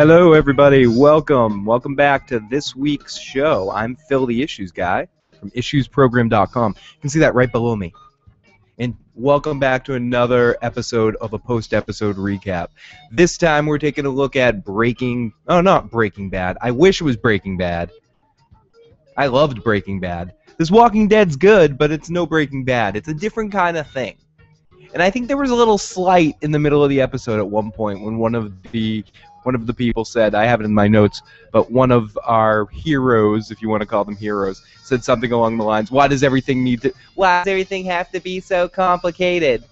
Hello, everybody. Welcome back to this week's show. I'm Phil, the Issues Guy from IssuesProgram.com. You can see that right below me. And welcome back to another episode of a post-episode recap. This time we're taking a look at not Breaking Bad. I wish it was Breaking Bad. I loved Breaking Bad. This Walking Dead's good, but it's no Breaking Bad. It's a different kind of thing. And I think there was a little slight in the middle of the episode at one point when one of the people said, I have it in my notes, but one of our heroes, if you want to call them heroes, said something along the lines, why does everything have to be so complicated?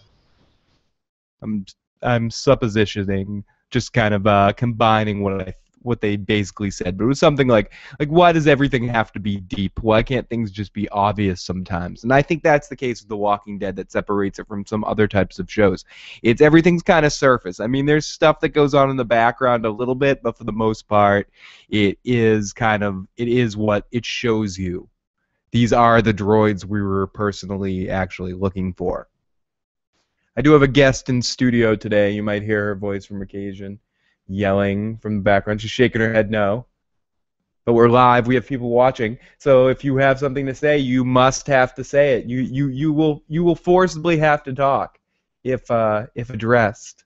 I'm suppositioning, just kind of combining what they basically said, but it was something like why does everything have to be deep? Why can't things just be obvious sometimes? And I think that's the case with The Walking Dead that separates it from some other types of shows. Everything's kind of surface. I mean, there's stuff that goes on in the background a little bit, but for the most part, it is what it shows you. These are the droids we were personally actually looking for. I do have a guest in studio today. You might hear her voice from occasion. Yelling from the background. She's shaking her head no. But we're live. We have people watching. So if you have something to say, you must have to say it. You will forcibly have to talk if addressed.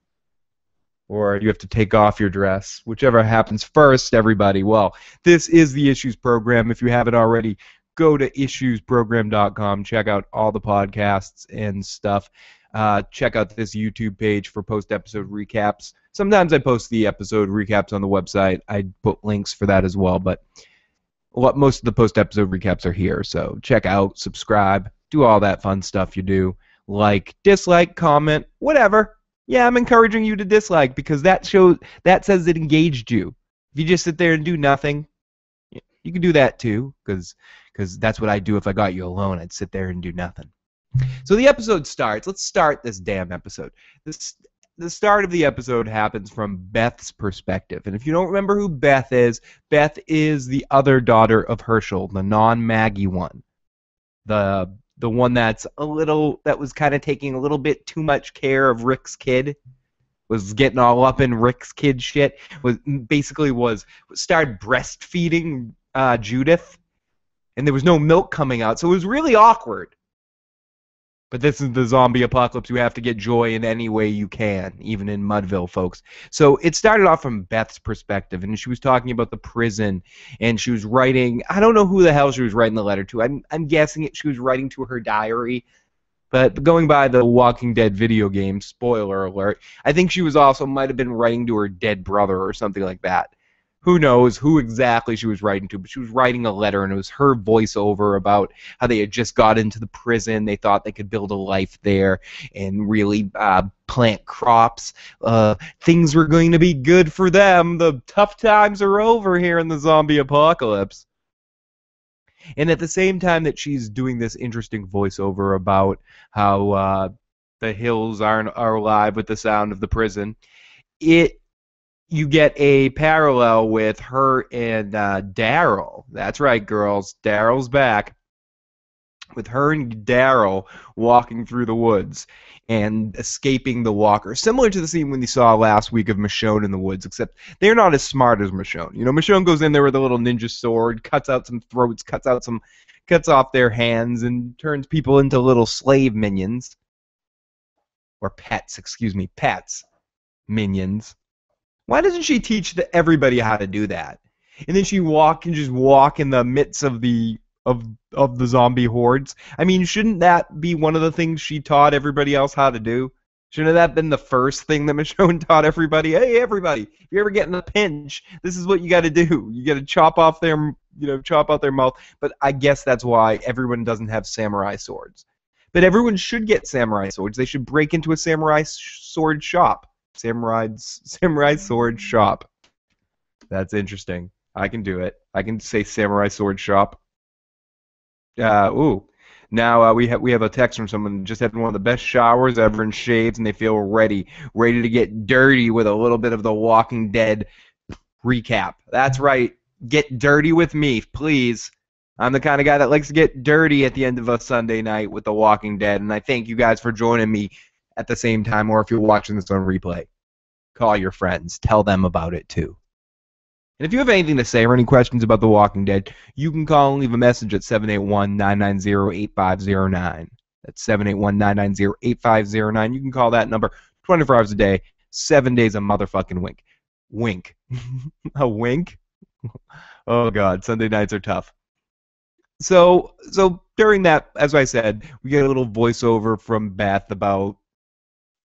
Or you have to take off your dress. Whichever happens first, everybody. Well, this is the Issues Program. If you haven't already, go to issuesprogram.com. Check out all the podcasts and stuff. Check out this YouTube page for post-episode recaps. Sometimes I post the episode recaps on the website. I put links for that as well, but most of the post-episode recaps are here. So check out, subscribe, do all that fun stuff you do. Like, dislike, comment, whatever. Yeah, I'm encouraging you to dislike because that says it engaged you. If you just sit there and do nothing, you can do that too, because that's what I'd do if I got you alone. I'd sit there and do nothing. So the episode starts. Let's start this damn episode. The start of the episode happens from Beth's perspective. And if you don't remember who Beth is the other daughter of Herschel, the non-Maggie one. The one that was kind of taking a little bit too much care of Rick's kid. Was getting all up in Rick's kid shit. Started breastfeeding Judith. And there was no milk coming out. So it was really awkward. But this is the zombie apocalypse. You have to get joy in any way you can, even in Mudville, folks. So it started off from Beth's perspective, and she was talking about the prison, and she was writing. I don't know who the hell she was writing the letter to. I'm guessing she was writing to her diary. But going by the Walking Dead video game, spoiler alert, I think she might have been writing to her dead brother or something like that. Who knows who exactly she was writing to, but she was writing a letter, and it was her voiceover about how they had just got into the prison. They thought they could build a life there and really plant crops. Things were going to be good for them. The tough times are over here in the zombie apocalypse. And at the same time that she's doing this interesting voiceover about how the hills are alive with the sound of the prison, you get a parallel with her and Daryl. That's right, girls. Daryl's back. With her and Daryl walking through the woods and escaping the walker. Similar to the scene when you saw last week of Michonne in the woods, except they're not as smart as Michonne. You know, Michonne goes in there with a little ninja sword, cuts out some throats, cuts off their hands, and turns people into little slave minions. Or pets, pets. Minions. Why doesn't she teach everybody how to do that? And then she just walk in the midst of the zombie hordes. I mean, shouldn't that be one of the things she taught everybody else how to do? Shouldn't that have been the first thing that Michonne taught everybody? Hey, everybody, if you ever get in a pinch, this is what you got to do. You got to chop out their mouth. But I guess that's why everyone doesn't have samurai swords. But everyone should get samurai swords. They should break into a samurai sword shop. Samurai sword shop. That's interesting. I can do it. I can say samurai sword shop. Now we have a text from someone who just had one of the best showers ever and shaves, and they feel ready to get dirty with a little bit of the Walking Dead recap. That's right. Get dirty with me, please. I'm the kind of guy that likes to get dirty at the end of a Sunday night with The Walking Dead, and I thank you guys for joining me at the same time, or if you're watching this on replay. Call your friends. Tell them about it, too. And if you have anything to say or any questions about The Walking Dead, you can call and leave a message at 781-990-8509. That's 781-990-8509. You can call that number 24 hours a day, 7 days a motherfucking wink. Wink. A wink? Oh, God. Sunday nights are tough. So during that, as I said, we get a little voiceover from Beth about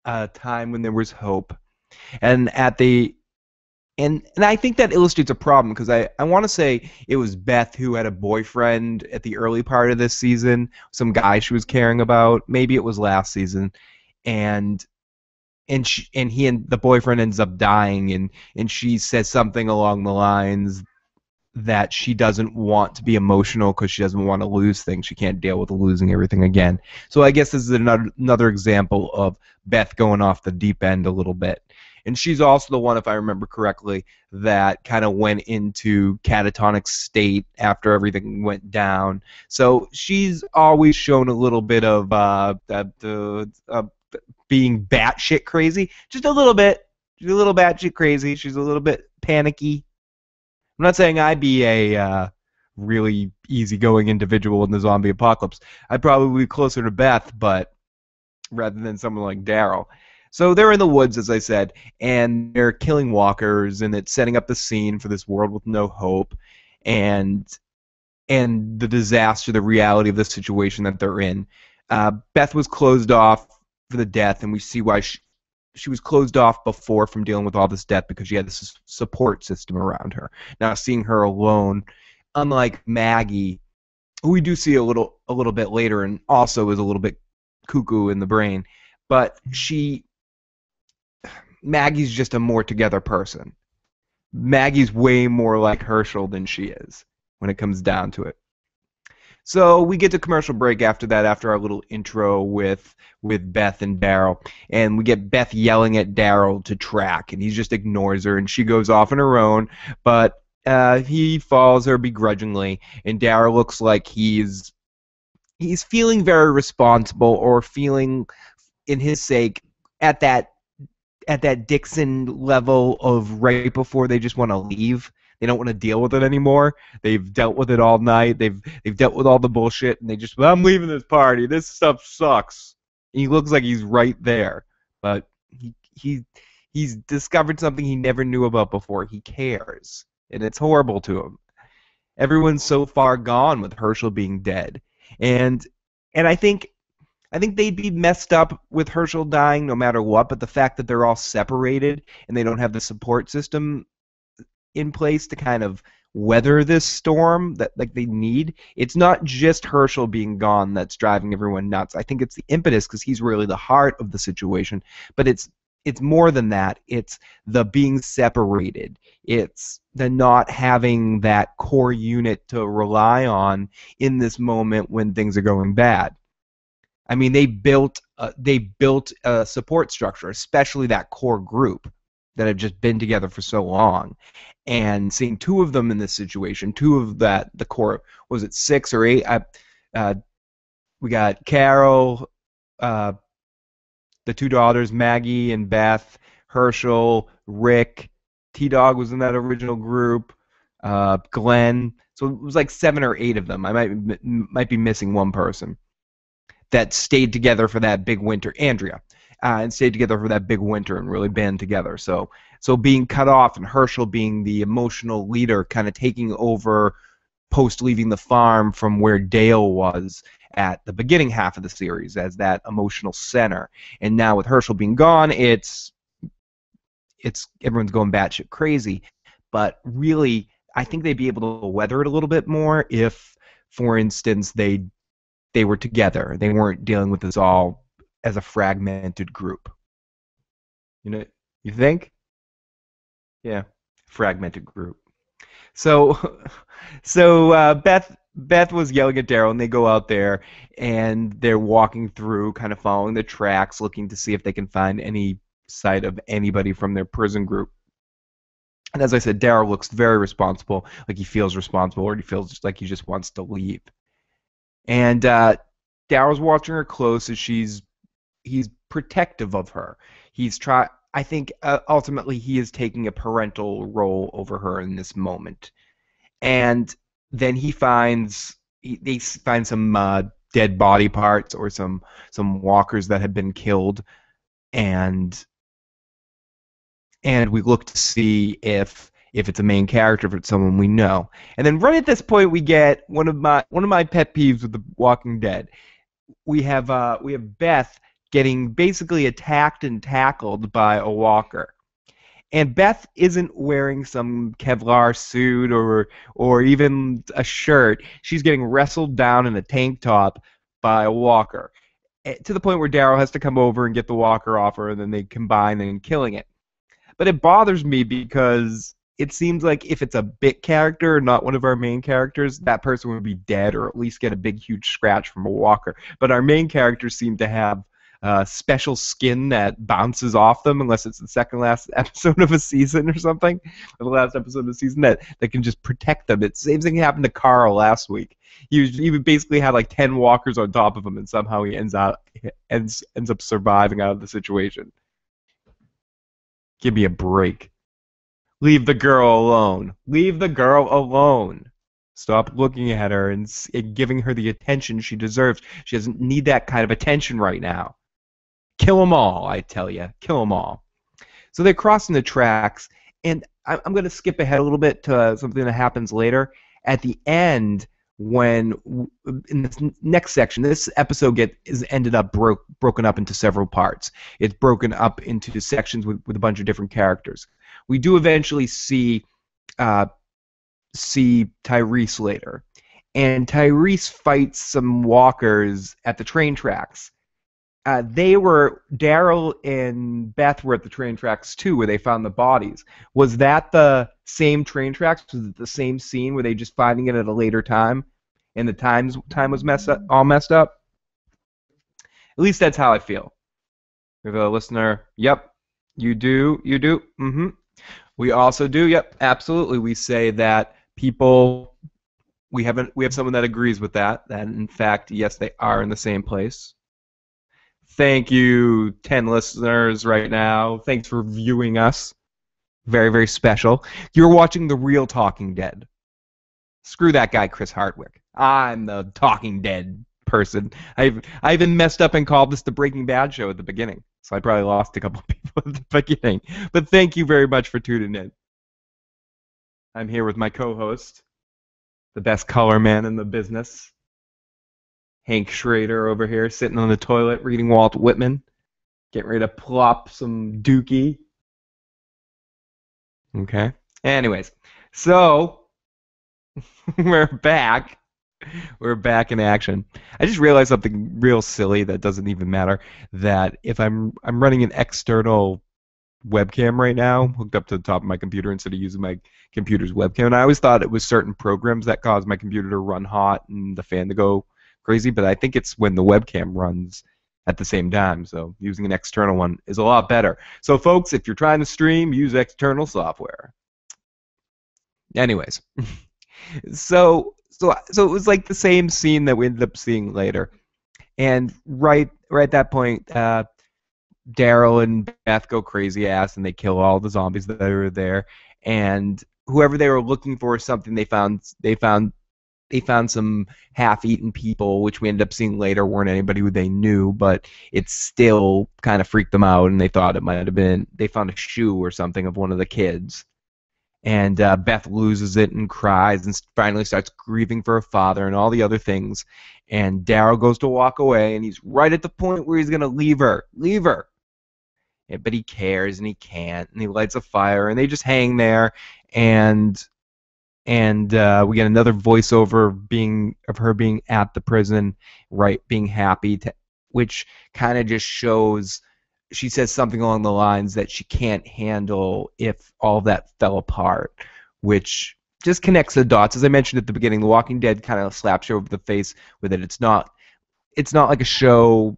a time when there was hope. And at the and I think that illustrates a problem because I want to say it was Beth who had a boyfriend at the early part of this season, some guy she was caring about. Maybe it was last season, and he and the boyfriend ends up dying, and she says something along the lines that she doesn't want to be emotional because she doesn't want to lose things. She can't deal with losing everything again. So I guess this is another example of Beth going off the deep end a little bit. And she's also the one, if I remember correctly, that kind of went into catatonic state after everything went down. So she's always shown a little bit of being batshit crazy. Just a little bit. She's a little batshit crazy. She's a little bit panicky. I'm not saying I'd be a really easygoing individual in the zombie apocalypse. I'd probably be closer to Beth, but rather than someone like Daryl. So they're in the woods, as I said, and they're killing walkers, and it's setting up the scene for this world with no hope, and the disaster, the reality of the situation that they're in. Beth was closed off for the death, and we see why she was closed off before from dealing with all this death because she had this support system around her. Now seeing her alone, unlike Maggie, who we do see a little bit later and also is a little bit cuckoo in the brain, but Maggie's just a more together person. Maggie's way more like Herschel than she is when it comes down to it. So we get to commercial break after that, after our little intro with Beth and Daryl, and we get Beth yelling at Daryl to track, and he just ignores her, and she goes off on her own, but he follows her begrudgingly, and Daryl looks like he's feeling very responsible, or feeling, in his sake, at that Dixon level of right before they just want to leave. They don't want to deal with it anymore. They've dealt with it all night. They've dealt with all the bullshit, and they just, well, I'm leaving this party. This stuff sucks. And he looks like he's right there, but he's discovered something he never knew about before. He cares, and it's horrible to him. Everyone's so far gone with Herschel being dead, and I think they'd be messed up with Herschel dying no matter what, but the fact that they're all separated and they don't have the support system in place to kind of weather this storm that like they need. It's not just Herschel being gone that's driving everyone nuts. I think it's the impetus because he's really the heart of the situation, but it's more than that. It's the being separated. It's the not having that core unit to rely on in this moment when things are going bad. I mean, they built a support structure, especially that core group that have just been together for so long, and seeing two of them in this situation, two of the core, was it 6 or 8? We got Carol, the two daughters, Maggie and Beth, Herschel, Rick, T-Dog was in that original group, Glenn. So it was like 7 or 8 of them. I might be missing one person that stayed together for that big winter, Andrea, and stayed together for that big winter and really band together. So being cut off and Herschel being the emotional leader, kind of taking over post leaving the farm from where Dale was at the beginning half of the series as that emotional center. And now with Herschel being gone, it's everyone's going batshit crazy. But really, I think they'd be able to weather it a little bit more if, for instance, they were together. They weren't dealing with this all as a fragmented group. You know, you think? Yeah, fragmented group. So Beth was yelling at Daryl, and they go out there, and they're walking through, kind of following the tracks, looking to see if they can find any sight of anybody from their prison group. And as I said, Daryl looks very responsible, like he feels responsible, or he feels just like he just wants to leave. And Daryl's watching her close as he's protective of her. I think ultimately he is taking a parental role over her in this moment. And then they find some dead body parts or some walkers that have been killed, and we look to see if it's a main character, if it's someone we know. And then right at this point, we get one of my pet peeves with The Walking Dead. We have Beth getting basically attacked and tackled by a walker. And Beth isn't wearing some Kevlar suit or even a shirt. She's getting wrestled down in a tank top by a walker, to the point where Daryl has to come over and get the walker off her, and then they combine in killing it. But it bothers me because it seems like if it's a bit character, not one of our main characters, that person would be dead or at least get a big, huge scratch from a walker. But our main characters seem to have special skin that bounces off them, unless it's the second last episode of a season or something, or the last episode of the season that can just protect them. It's the same thing happened to Carl last week. He basically had like 10 walkers on top of him, and somehow he ends up surviving out of the situation. Give me a break. Leave the girl alone. Leave the girl alone. Stop looking at her and giving her the attention she deserves. She doesn't need that kind of attention right now. Kill them all, I tell you. Kill them all. So they're crossing the tracks, and I'm going to skip ahead a little bit to something that happens later. At the end, when in this next section, this episode is ended up broken up into several parts. It's broken up into sections with a bunch of different characters. We do eventually see Tyrese later, and Tyrese fights some walkers at the train tracks. Daryl and Beth were at the train tracks too, where they found the bodies. Was that the same train tracks? Was it the same scene? Were they just finding it at a later time, and the time was all messed up? At least that's how I feel. We have a listener. Yep, you do. Mm-hmm. We also do. Yep, absolutely. We say that people. We have someone that agrees with that. That in fact, yes, they are in the same place. Thank you, 10 listeners right now. Thanks for viewing us. Very, very special. You're watching The Real Talking Dead. Screw that guy, Chris Hardwick. I'm the Talking Dead person. I even messed up and called this the Breaking Bad show at the beginning, so I probably lost a couple of people at the beginning. But thank you very much for tuning in. I'm here with my co-host, the best color man in the business, Hank Schrader over here, sitting on the toilet reading Walt Whitman, getting ready to plop some dookie. Okay. Anyways, so we're back. We're back in action. I just realized something real silly that doesn't even matter. That if I'm running an external webcam right now, hooked up to the top of my computer instead of using my computer's webcam, and I always thought it was certain programs that cause my computer to run hot and the fan to go crazy, but I think it's when the webcam runs at the same time, so using an external one is a lot better. So folks, if you're trying to stream, use external software. Anyways, so it was like the same scene that we ended up seeing later, and right at that point, Daryl and Beth go crazy ass and they kill all the zombies that are there, and whoever they were looking for, something they found some half-eaten people, which we ended up seeing later weren't anybody who they knew, but it still kind of freaked them out, and they thought it might have been, they found a shoe or something of one of the kids. And Beth loses it and cries and finally starts grieving for her father and all the other things. And Daryl goes to walk away, and he's right at the point where he's going to leave her. Yeah, but he cares, and he can't, and he lights a fire, and they just hang there, and we get another voiceover of her being at the prison, right, being happy, which kind of just shows, she says something along the lines that she can't handle if all that fell apart, which just connects the dots. As I mentioned at the beginning, The Walking Dead kind of slaps you over the face with it. It's not like a show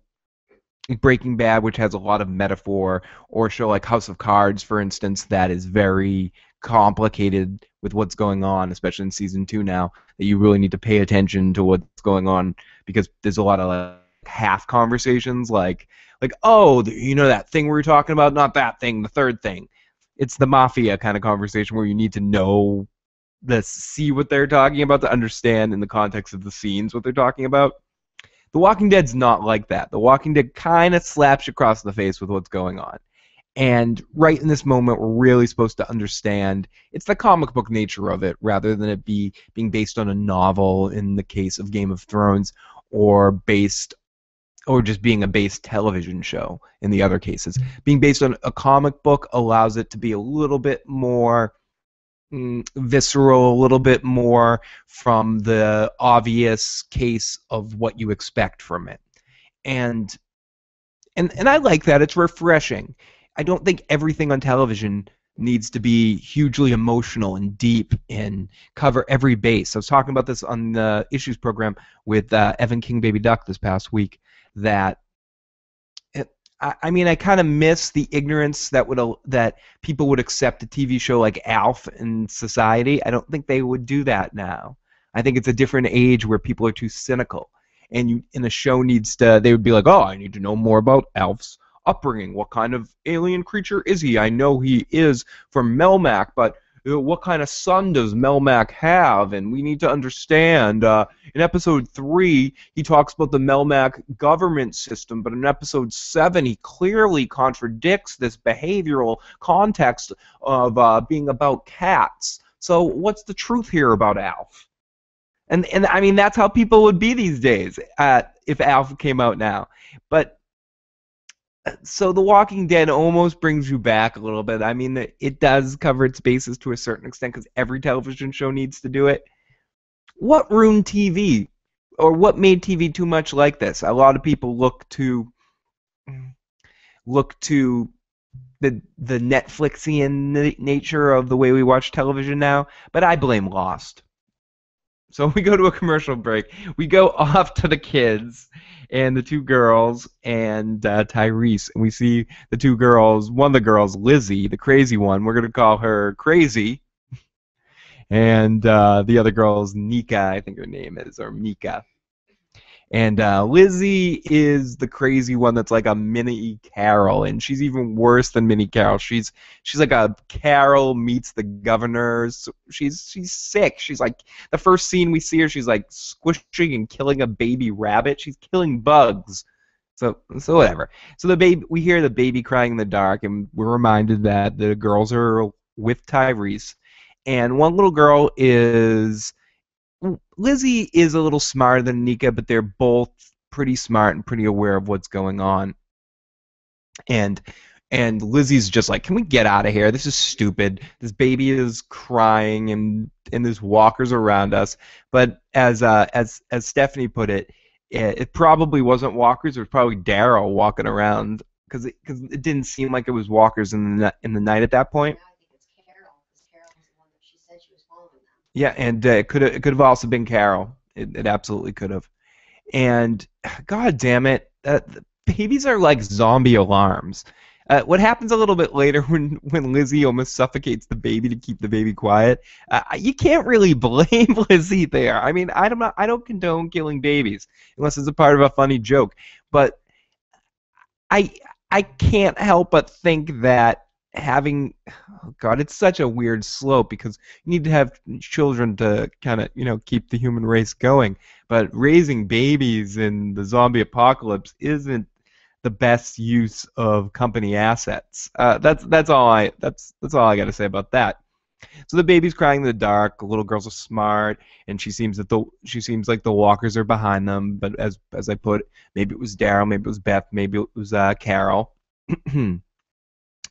like Breaking Bad, which has a lot of metaphor, or a show like House of Cards, for instance, that is very complicated with what's going on, especially in season 2 now, that you really need to pay attention to what's going on because there's a lot of like half conversations, like like, oh, you know that thing we were talking about? Not that thing, the third thing. It's the mafia kind of conversation where you need to know see what they're talking about to understand in the context of the scenes what they're talking about. The Walking Dead's not like that. The Walking Dead kind of slaps you across the face with what's going on. And right in this moment, we're really supposed to understand it's the comic book nature of it rather than it being based on a novel in the case of Game of Thrones or just being a base television show in the other cases. Being based on a comic book allows it to be a little bit more visceral, a little bit more from the obvious case of what you expect from it. And I like that. It's refreshing. I don't think everything on television needs to be hugely emotional and deep and cover every base. I was talking about this on the Issues program with Evan King Baby Duck this past week, that I kind of miss the ignorance that people would accept a TV show like Alf in society. I don't think they would do that now. I think it's a different age where people are too cynical, and a show they would be like, oh, I need to know more about Alf's upbringing. What kind of alien creature is he? I know he is from Melmac, but what kind of son does Melmac have? And we need to understand. In episode 3, he talks about the Melmac government system, but in episode 7, he clearly contradicts this behavioral context of being about cats. So what's the truth here about Alf? And I mean, that's how people would be these days if Alf came out now. But so The Walking Dead almost brings you back a little bit. I mean, it does cover its bases to a certain extent because every television show needs to do it. What ruined TV? Or what made TV too much like this? A lot of people look to the Netflixian nature of the way we watch television now, but I blame Lost. So we go to a commercial break. We go off to the kids and the two girls and Tyrese, and we see the two girls. One of the girls, Lizzie, the crazy one. We're gonna call her Crazy, and the other girl is Nika, I think her name is, or Mika. And Lizzie is the crazy one that's like a mini Carol, and she's even worse than mini Carol. She's like a Carol meets the governor. So she's sick. She's like, the first scene we see her, she's like squishing and killing a baby rabbit. She's killing bugs. So whatever. So we hear the baby crying in the dark, and we're reminded that the girls are with Tyrese, and one little girl is. Lizzie is a little smarter than Nika, but they're both pretty smart and pretty aware of what's going on. And Lizzie's just like, can we get out of here? This is stupid. This baby is crying, and there's walkers around us. But as Stephanie put it, it probably wasn't walkers. It was probably Daryl walking around because it didn't seem like it was walkers in the night at that point. Yeah, and it could have also been Carol. It absolutely could have. And God damn it, babies are like zombie alarms. What happens a little bit later when Lizzie almost suffocates the baby to keep the baby quiet? You can't really blame Lizzie there. I mean, I don't condone killing babies unless it's a part of a funny joke. But I can't help but think that having, oh God, it's such a weird slope because you need to have children to kind of, keep the human race going. But raising babies in the zombie apocalypse isn't the best use of company assets. That's all I got to say about that. So the baby's crying in the dark. The little girls are smart, and she seems like the walkers are behind them. But as I put, maybe it was Daryl, maybe it was Beth, maybe it was Carol.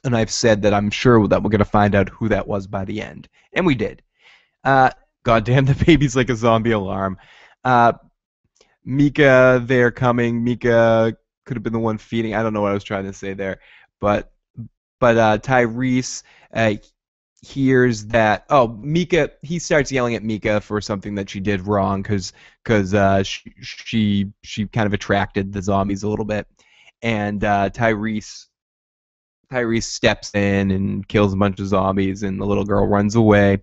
And I've said that I'm sure that we're going to find out who that was by the end. And we did. Goddamn, the baby's like a zombie alarm. Mika, they're coming. Mika could have been the one feeding. I don't know what I was trying to say there. But Tyrese hears that. Oh, Mika, he starts yelling at Mika for something that she did wrong because she kind of attracted the zombies a little bit. And Tyrese steps in and kills a bunch of zombies, and the little girl runs away,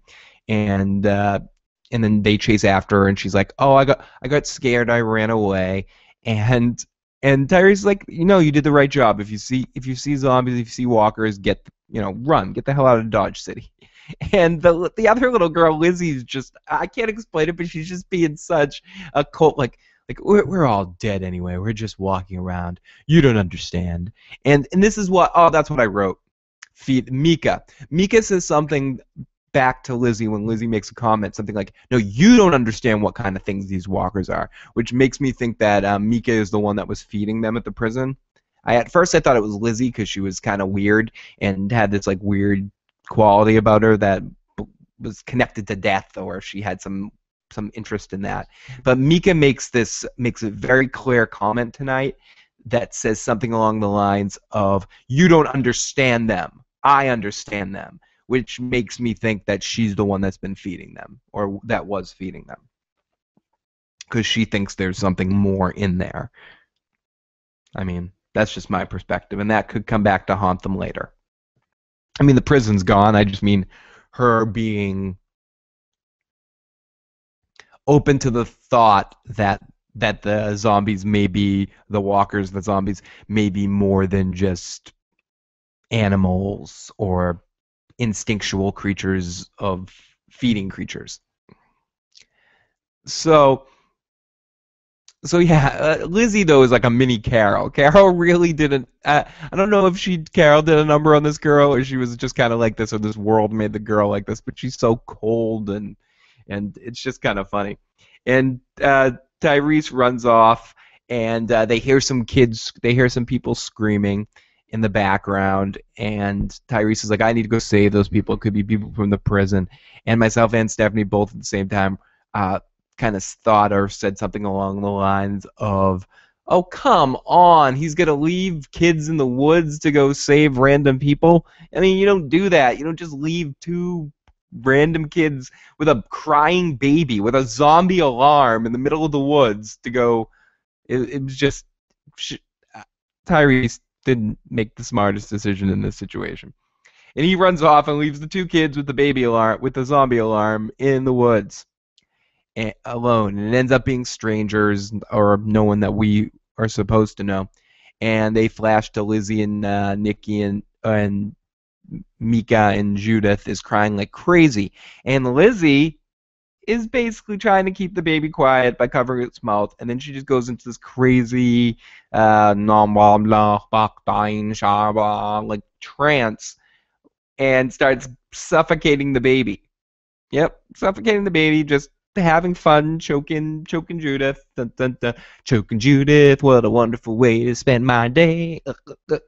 and then they chase after her, and she's like, "Oh, I got scared, I ran away," and And Tyrese is like, you did the right job. If you see zombies, if you see walkers, run, get the hell out of Dodge City. And the other little girl, Lizzie's just, I can't explain it, but she's just being such a cult, like we're all dead anyway. We're just walking around. You don't understand. And this is that's what I wrote. Feed Mika. Mika says something back to Lizzie when Lizzie makes a comment, something like, "No, you don't understand what kind of things these walkers are," which makes me think that Mika is the one that was feeding them at the prison. At first I thought it was Lizzie because she was kind of weird and had this like weird quality about her that was connected to death, or she had some interest in that. But Mika makes a very clear comment tonight that says something along the lines of, "You don't understand them. I understand them," which makes me think that she's the one that's been feeding them, or that was feeding them, because she thinks there's something more in there. I mean, that's just my perspective, and that could come back to haunt them later. I mean, the prison's gone. I just mean her being open to the thought that the zombies may be, the walkers, the zombies may be more than just animals or instinctual creatures of feeding creatures. So yeah, Lizzie though is like a mini Carol. Carol really didn't. I don't know if Carol did a number on this girl, or she was just kind of like this, or this world made the girl like this. But she's so cold, and it's just kind of funny. And Tyrese runs off, and they hear some people screaming in the background, and Tyrese is like, "I need to go save those people. It could be people from the prison." And myself and Stephanie both at the same time kind of thought or said something along the lines of, "Oh, come on, he's going to leave kids in the woods to go save random people? I mean, you don't do that. You don't just leave two random kids with a crying baby, with a zombie alarm in the middle of the woods to go." It was just... Tyrese didn't make the smartest decision in this situation. And he runs off and leaves the two kids with the zombie alarm in the woods. Alone, and it ends up being strangers or no one that we are supposed to know. And they flash to Lizzie and Nikki and Mika, and Judith is crying like crazy. And Lizzie is basically trying to keep the baby quiet by covering its mouth, and then she just goes into this crazy like trance and starts suffocating the baby. Yep, suffocating the baby, just having fun, choking Judith. Dun, dun, dun. Choking Judith, what a wonderful way to spend my day.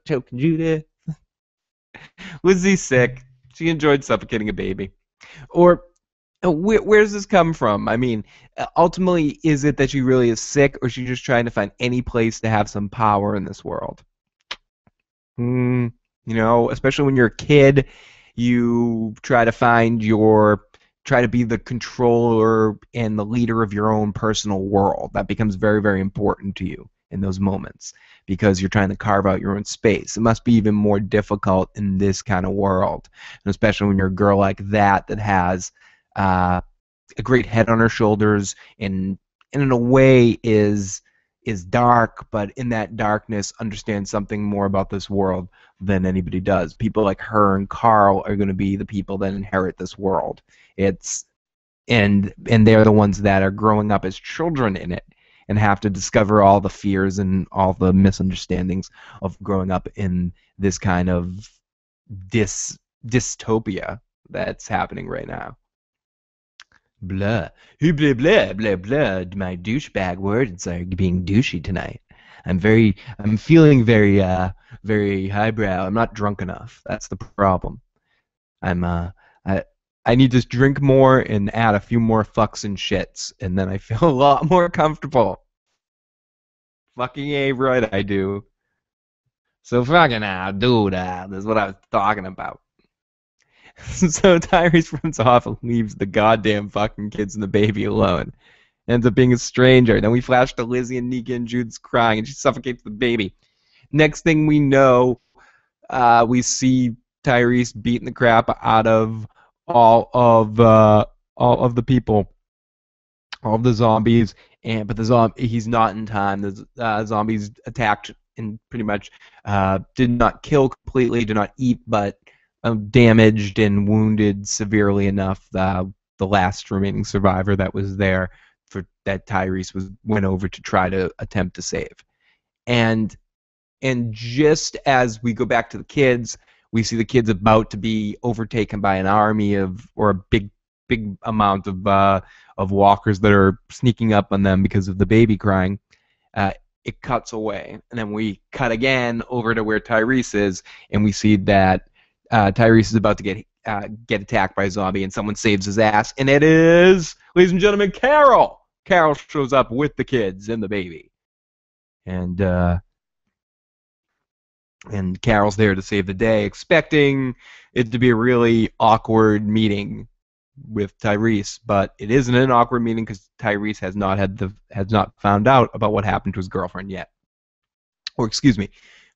Choking Judith. Lizzie's sick. She enjoyed suffocating a baby. Or where's this come from? I mean, ultimately, is it that she really is sick, or is she just trying to find any place to have some power in this world? Especially when you're a kid, you try to be the controller and the leader of your own personal world. That becomes very, very important to you in those moments because you're trying to carve out your own space. It must be even more difficult in this kind of world, and especially when you're a girl like that has a great head on her shoulders, and in a way is dark, but in that darkness understands something more about this world than anybody does. People like her and Carl are going to be the people that inherit this world. And they're the ones that are growing up as children in it and have to discover all the fears and all the misunderstandings of growing up in this kind of dystopia that's happening right now. Blah. Blah, blah, blah, blah. My douchebag words are being douchey tonight. I'm feeling very, very highbrow. I'm not drunk enough. That's the problem. I need to drink more and add a few more fucks and shits, and then I feel a lot more comfortable. Fucking A right, I do. So fucking I do that. That's what I was talking about. So Tyrese runs off and leaves the goddamn fucking kids and the baby alone. Ends up being a stranger. Then we flash to Lizzie and Nika, and Jude's crying, and she suffocates the baby. Next thing we know, we see Tyrese beating the crap out of all of the people all of the zombies, but he's not in time. The zombies attacked and pretty much did not kill completely, did not eat, but damaged and wounded severely enough the last remaining survivor that was there for that Tyrese went over to try to attempt to save. And just as we go back to the kids, we see the kids about to be overtaken by an army or a big amount of walkers that are sneaking up on them because of the baby crying. It cuts away, and then we cut again over to where Tyrese is, and we see that Tyrese is about to get attacked by a zombie, and someone saves his ass, and it is, ladies and gentlemen, Carol. Carol shows up with the kids and the baby, and Carol's there to save the day, expecting it to be a really awkward meeting with Tyrese, but it isn't an awkward meeting because Tyrese has not found out about what happened to his girlfriend yet. Or excuse me,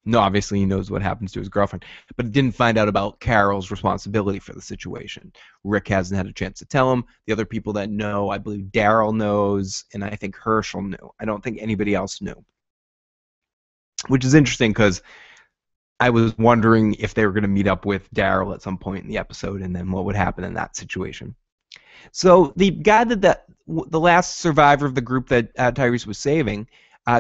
no, obviously he knows what happens to his girlfriend, but he didn't find out about Carol's responsibility for the situation. Rick hasn't had a chance to tell him. The other people that know, I believe Daryl knows, and I think Herschel knew. I don't think anybody else knew. Which is interesting because I was wondering if they were going to meet up with Daryl at some point in the episode, and then what would happen in that situation. So the guy the last survivor of the group that Tyrese was saving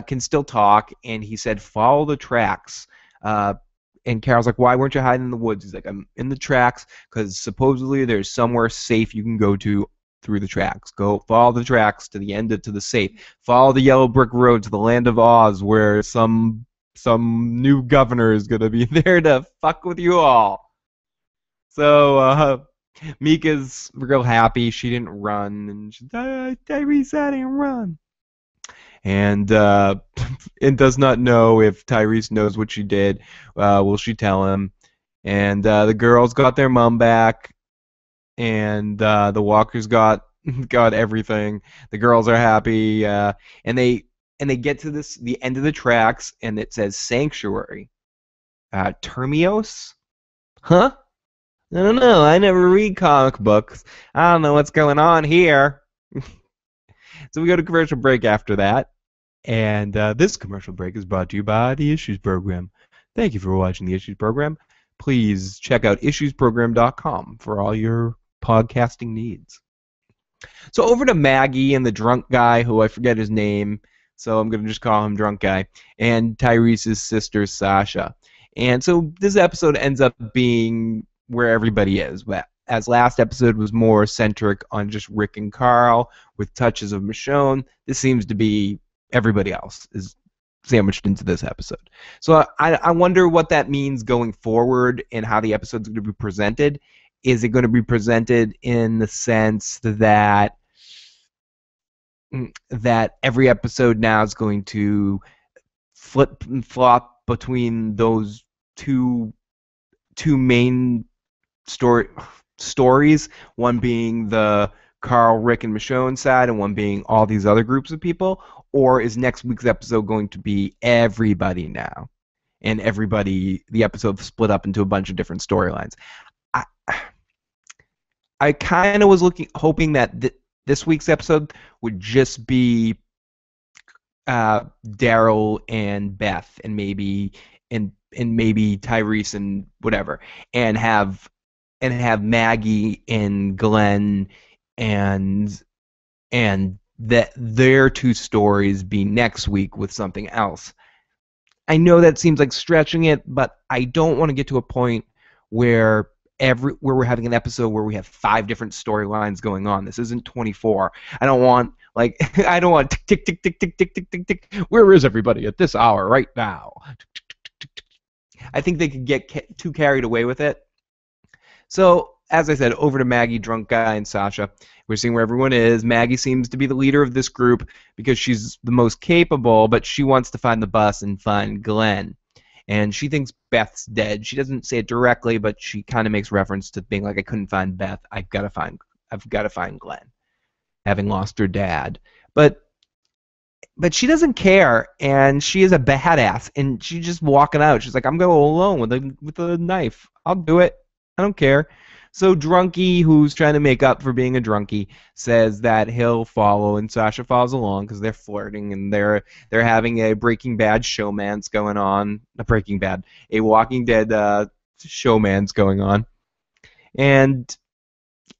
can still talk, and he said, "Follow the tracks." And Carol's like, "Why weren't you hiding in the woods?" He's like, "I'm in the tracks because supposedly there's somewhere safe you can go to through the tracks. Go follow the tracks to the end to the safe. Follow the yellow brick road to the land of Oz, where some new governor is going to be there to fuck with you all." So Mika's real happy she didn't run, and she's Tyrese, I didn't run. And it does not know if Tyrese knows what she did. Will she tell him? And the girls got their mom back, and the walkers got everything. The girls are happy, and they get to the end of the tracks, and it says Sanctuary. Termios? Huh? I don't know. I never read comic books. I don't know what's going on here. So we go to commercial break after that. And this commercial break is brought to you by the Issues Program. Thank you for watching the Issues Program. Please check out issuesprogram.com for all your podcasting needs. So over to Maggie and the drunk guy, who I forget his name, so I'm going to just call him Drunk Guy, and Tyrese's sister, Sasha. And so this episode ends up being where everybody is. As last episode was more centric on just Rick and Carl with touches of Michonne, this seems to be everybody else is sandwiched into this episode. So I wonder what that means going forward and how the episode's going to be presented. Is it going to be presented in the sense that every episode now is going to flip and flop between those two main stories, one being the Carl, Rick, and Michonne side, and one being all these other groups of people? Or is next week's episode going to be everybody now? And the episode split up into a bunch of different storylines. I kind of was hoping that this week's episode would just be Daryl and Beth, and maybe Tyrese and whatever, and have Maggie and Glenn and that their two stories be next week with something else. I know that seems like stretching it, but I don't want to get to a point where we're having an episode where we have 5 different storylines going on. This isn't 24. I don't want tick tick tick tick tick tick tick tick. Where is everybody at this hour right now? I think they could get too carried away with it. So, as I said, over to Maggie, Drunk Guy, and Sasha. We're seeing where everyone is. Maggie seems to be the leader of this group because she's the most capable, but she wants to find the bus and find Glenn. And she thinks Beth's dead. She doesn't say it directly, but she kind of makes reference to being like, I couldn't find Beth. I've got to find Glenn, having lost her dad. But she doesn't care, and she is a badass, and she's just walking out. She's like, I'm going alone with a knife. I'll do it. I don't care. So Drunky, who's trying to make up for being a drunkie, says that he'll follow, and Sasha follows along because they're flirting and they're having a Breaking Bad showmance going on. A Breaking Bad, a Walking Dead showmance going on, and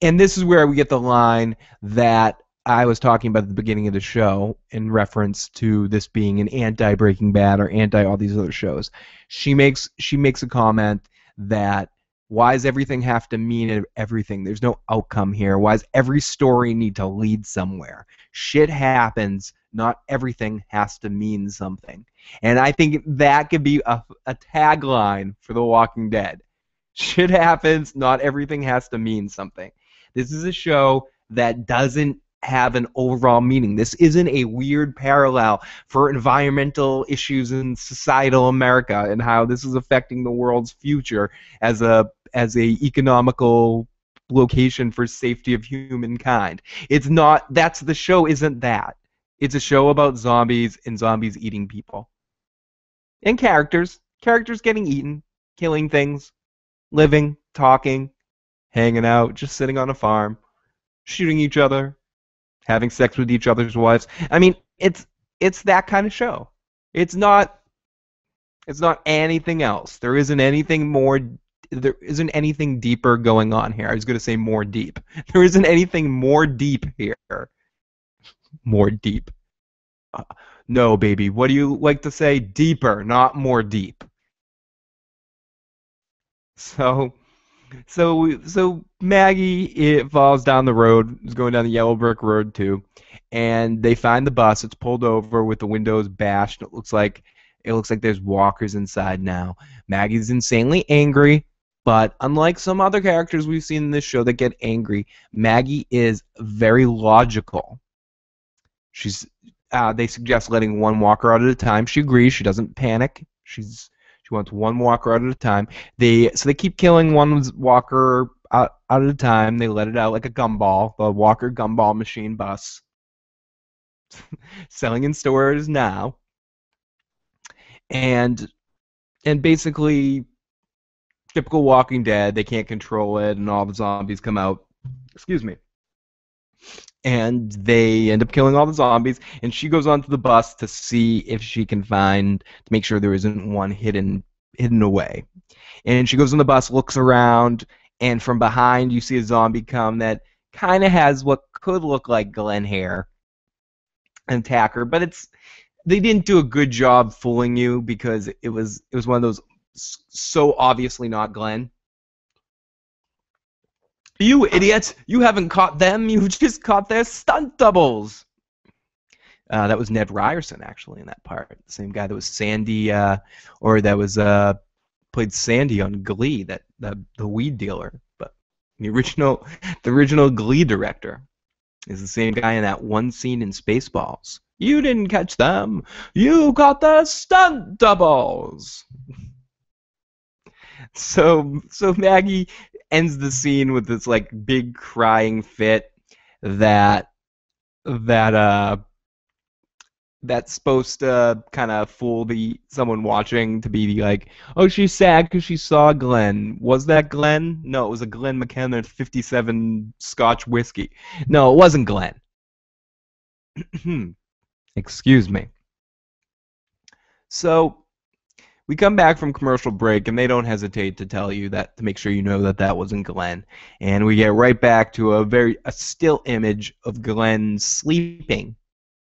this is where we get the line that I was talking about at the beginning of the show in reference to this being an anti Breaking Bad or anti all these other shows. She makes a comment that why does everything have to mean everything? There's no outcome here. Why does every story need to lead somewhere? Shit happens. Not everything has to mean something. And I think that could be a tagline for The Walking Dead. Shit happens. Not everything has to mean something. This is a show that doesn't have an overall meaning. This isn't a weird parallel for environmental issues in societal America and how this is affecting the world's future as a economical location for safety of humankind. It's not. That's the show. Isn't that? It's a show about zombies and zombies eating people and characters getting eaten, killing things, living, talking, hanging out, just sitting on a farm, shooting each other, having sex with each other's wives. I mean, it's that kind of show. It's not anything else. There isn't anything more. There isn't anything deeper going on here. I was going to say more deep. There isn't anything more deep here. More deep. No, baby. What do you like to say? Deeper, not more deep. So so Maggie it falls down the road, is going down the yellow brick road too, and they find the bus. It's pulled over with the windows bashed. It looks like there's walkers inside now. Maggie's insanely angry, but unlike some other characters we've seen in this show that get angry, Maggie is very logical. She's they suggest letting one walker out at a time. She agrees. She doesn't panic. She wants one walker out at a time. They keep killing one walker out at a time. They let it out like a gumball, the Walker gumball machine bus, selling in stores now. And basically typical Walking Dead. They can't control it, and all the zombies come out. Excuse me. And they end up killing all the zombies. And she goes onto the bus to see if she can to make sure there isn't one hidden away. And she goes on the bus, looks around, and from behind you see a zombie come that kind of has what could look like Glenn hair and attack her, but they didn't do a good job fooling you because it was one of those so obviously not Glenn. You idiots! You haven't caught them. You just caught their stunt doubles. That was Ned Ryerson actually in that part. The same guy that was Sandy, or that was played Sandy on Glee, the weed dealer. But the original Glee director is the same guy in that one scene in Spaceballs. You didn't catch them. You caught the stunt doubles. So Maggie ends the scene with this like big crying fit that that's supposed to kind of fool someone watching to be like, oh, she's sad because she saw Glenn. Was that Glenn? No, it was a Glenn McKenna 57 Scotch whiskey. No, it wasn't Glenn. Excuse me. So we come back from commercial break, and they don't hesitate to tell you that to make sure you know that that wasn't Glenn. And we get right back to a still image of Glenn sleeping,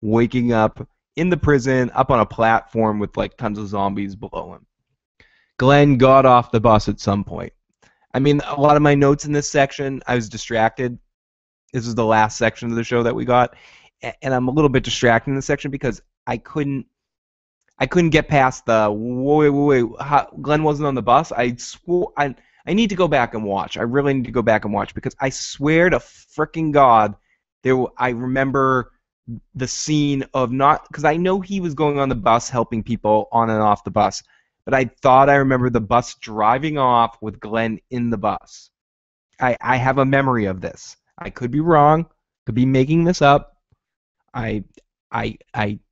waking up in the prison, up on a platform with like tons of zombies below him. Glenn got off the bus at some point. I mean, a lot of my notes in this section, I was distracted. This is the last section of the show that we got, and I'm a little bit distracted in this section because I couldn't get past the wait. Glenn wasn't on the bus. I swore I need to go back and watch. I really need to go back and watch because I swear to frickin' God, I remember the scene of not because I know he was going on the bus helping people on and off the bus, but I thought I remember the bus driving off with Glenn in the bus. I have a memory of this. I could be wrong. Could be making this up. I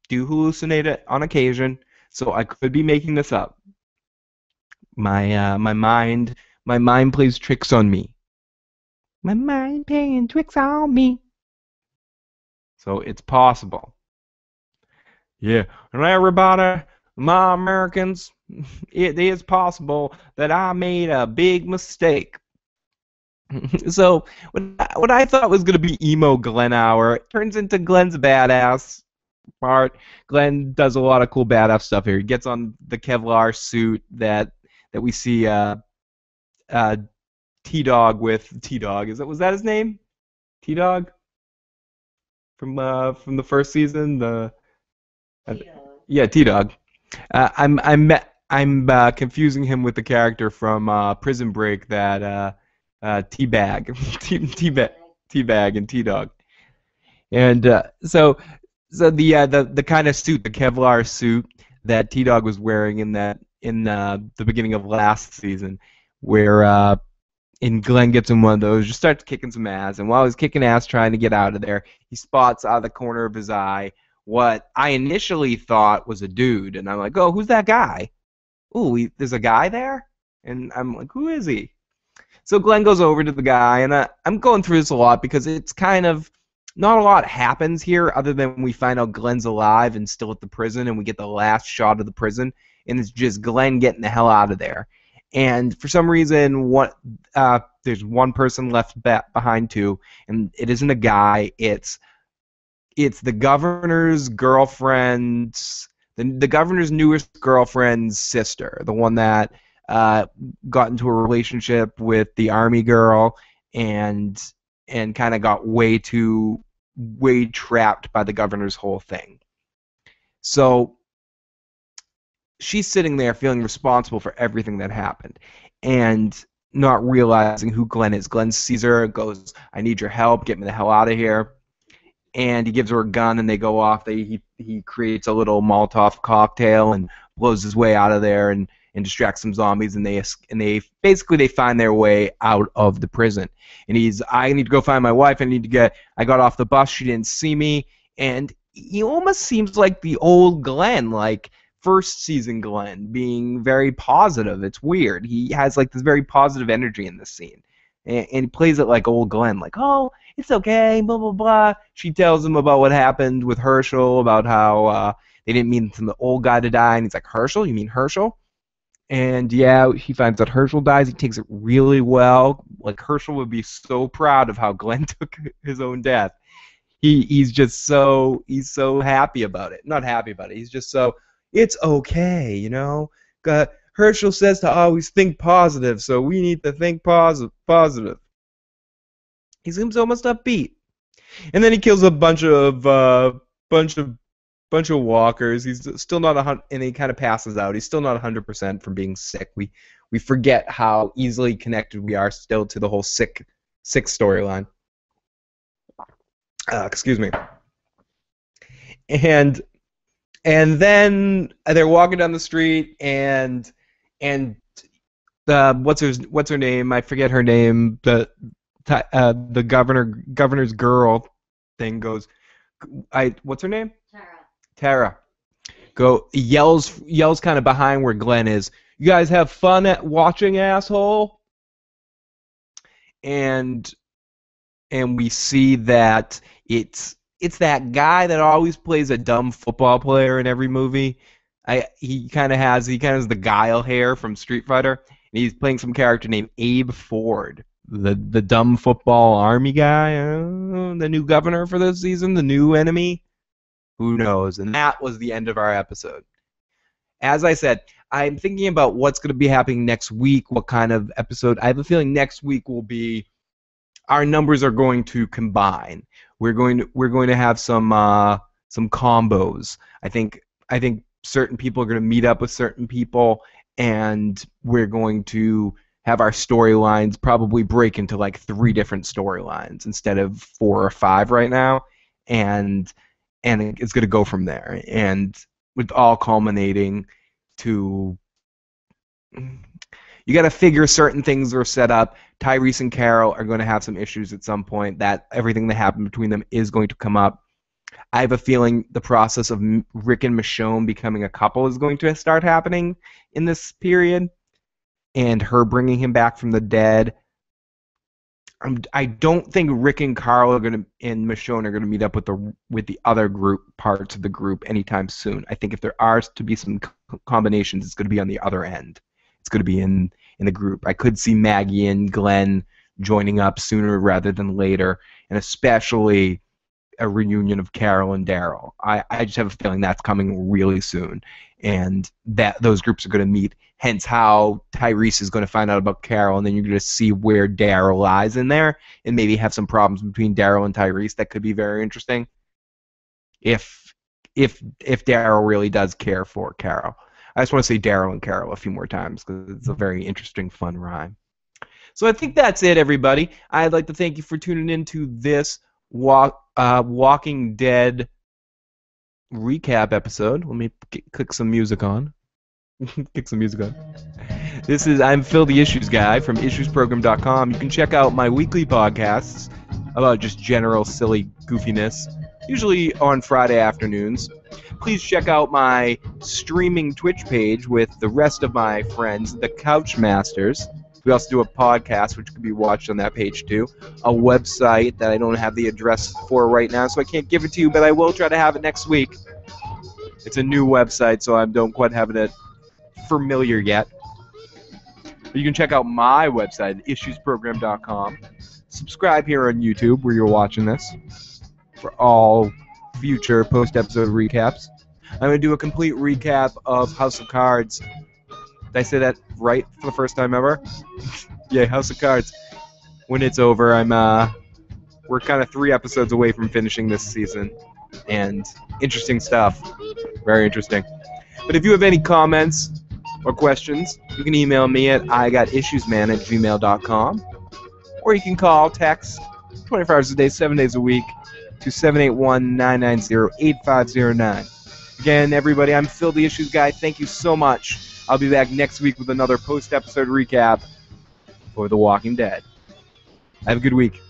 do hallucinate it on occasion, so I could be making this up. My mind plays tricks on me. My mind playing tricks on me. So it's possible. Yeah, and everybody, my Americans, it is possible that I made a big mistake. So what I thought was going to be emo Glenn hour turns into Glenn's badass part. Glenn does a lot of cool badass stuff here. He gets on the Kevlar suit that we see uh, T-Dog with. T-Dog, was that his name? T-Dog from the first season. Uh, yeah, T-Dog. I'm confusing him with the character from Prison Break that Teabag, Teabag, and T-Dog. And so the kind of suit, the Kevlar suit that T-Dog was wearing in the beginning of last season, where and Glenn gets him one of those, just starts kicking some ass, and while he's kicking ass trying to get out of there, he spots out of the corner of his eye what I initially thought was a dude, and I'm like, oh, who's that guy? Ooh, there's a guy there? And I'm like, who is he? So Glenn goes over to the guy, and I'm going through this a lot because it's kind of not a lot happens here other than we find out Glenn's alive and still at the prison, and we get the last shot of the prison, and it's just Glenn getting the hell out of there. And for some reason, there's one person left behind too, and it isn't a guy. It's the governor's girlfriend's the governor's newest girlfriend's sister, the one that got into a relationship with the army girl and kind of got way trapped by the governor's whole thing. So she's sitting there feeling responsible for everything that happened and not realizing who Glenn is. Glenn sees her, goes, I need your help, get me the hell out of here. And he gives her a gun, and they go off. He creates a little Molotov cocktail and blows his way out of there and distracts some zombies. And they basically find their way out of the prison. And I need to go find my wife. I got off the bus. She didn't see me. And he almost seems like the old Glenn, like first season Glenn, being very positive. It's weird. He has like this very positive energy in this scene. And he plays it like old Glenn, like, oh, it's okay, blah, blah, blah. She tells him about what happened with Herschel, about how they didn't mean for the old guy to die, and he's like, Herschel? You mean Herschel? And yeah, he finds out Herschel dies. He takes it really well. Like, Herschel would be so proud of how Glenn took his own death. He's so happy about it. Not happy about it. He's just so, it's okay, you know? Herschel says to always think positive, so we need to think positive. He seems almost upbeat, and then he kills a bunch of walkers. He's still not 100, and he kind of passes out. He's still not 100% from being sick. We forget how easily connected we are still to the whole sick storyline. Excuse me. And then they're walking down the street, and what's her name? I forget her name. The governor's girl thing goes. What's her name? Tara. Yells kind of behind where Glenn is. You guys have fun at watching, asshole. And we see that it's that guy that always plays a dumb football player in every movie. He kind of has the Guile hair from Street Fighter, and he's playing some character named Abe Ford, the dumb football army guy, the new governor for this season, the new enemy. Who knows? And that was the end of our episode. As I said, I'm thinking about what's going to be happening next week, what kind of episode. I have a feeling next week will be our numbers are going to combine. We're going to have some combos. I think certain people are going to meet up with certain people, and we're going to have our storylines probably break into like 3 different storylines instead of 4 or 5 right now, and it's going to go from there, and with all culminating to, you got to figure certain things are set up. Tyrese and Carol are going to have some issues at some point. That everything that happened between them is going to come up. I have a feeling the process of Rick and Michonne becoming a couple is going to start happening in this period, and her bringing him back from the dead. I don't think Rick and Carl and Michonne are gonna meet up with the other group parts of the group anytime soon. I think if there are to be some combinations, it's gonna be on the other end. It's gonna be in the group. I could see Maggie and Glenn joining up sooner rather than later, and especially a reunion of Carol and Daryl. I just have a feeling that's coming really soon, and that those groups are going to meet. Hence how Tyrese is going to find out about Carol, and then you're going to see where Daryl lies in there, and maybe have some problems between Daryl and Tyrese that could be very interesting. If Daryl really does care for Carol. I just want to say Daryl and Carol a few more times because it's a very interesting, fun rhyme. So I think that's it, everybody. I'd like to thank you for tuning in to this Walking Dead recap episode. Let me click some music on. Kick some music on. I'm Phil the Issues Guy from issuesprogram.com. You can check out my weekly podcasts about just general silly goofiness, usually on Friday afternoons. Please check out my streaming Twitch page with the rest of my friends, the Couchmasters. We also do a podcast, which can be watched on that page too. A website that I don't have the address for right now, so I can't give it to you, but I will try to have it next week. It's a new website, so I don't quite have it familiar yet. You can check out my website, issuesprogram.com. Subscribe here on YouTube where you're watching this for all future post-episode recaps. I'm going to do a complete recap of House of Cards. Did I say that right for the first time ever? Yeah, House of Cards. When it's over, we're kind of 3 episodes away from finishing this season. And interesting stuff. Very interesting. But if you have any comments or questions, you can email me at igotissuesman@gmail.com. Or you can call, text, 24 hours a day, 7 days a week, to 781-990-8509. Again, everybody, I'm Phil the Issues Guy. Thank you so much. I'll be back next week with another post-episode recap for The Walking Dead. Have a good week.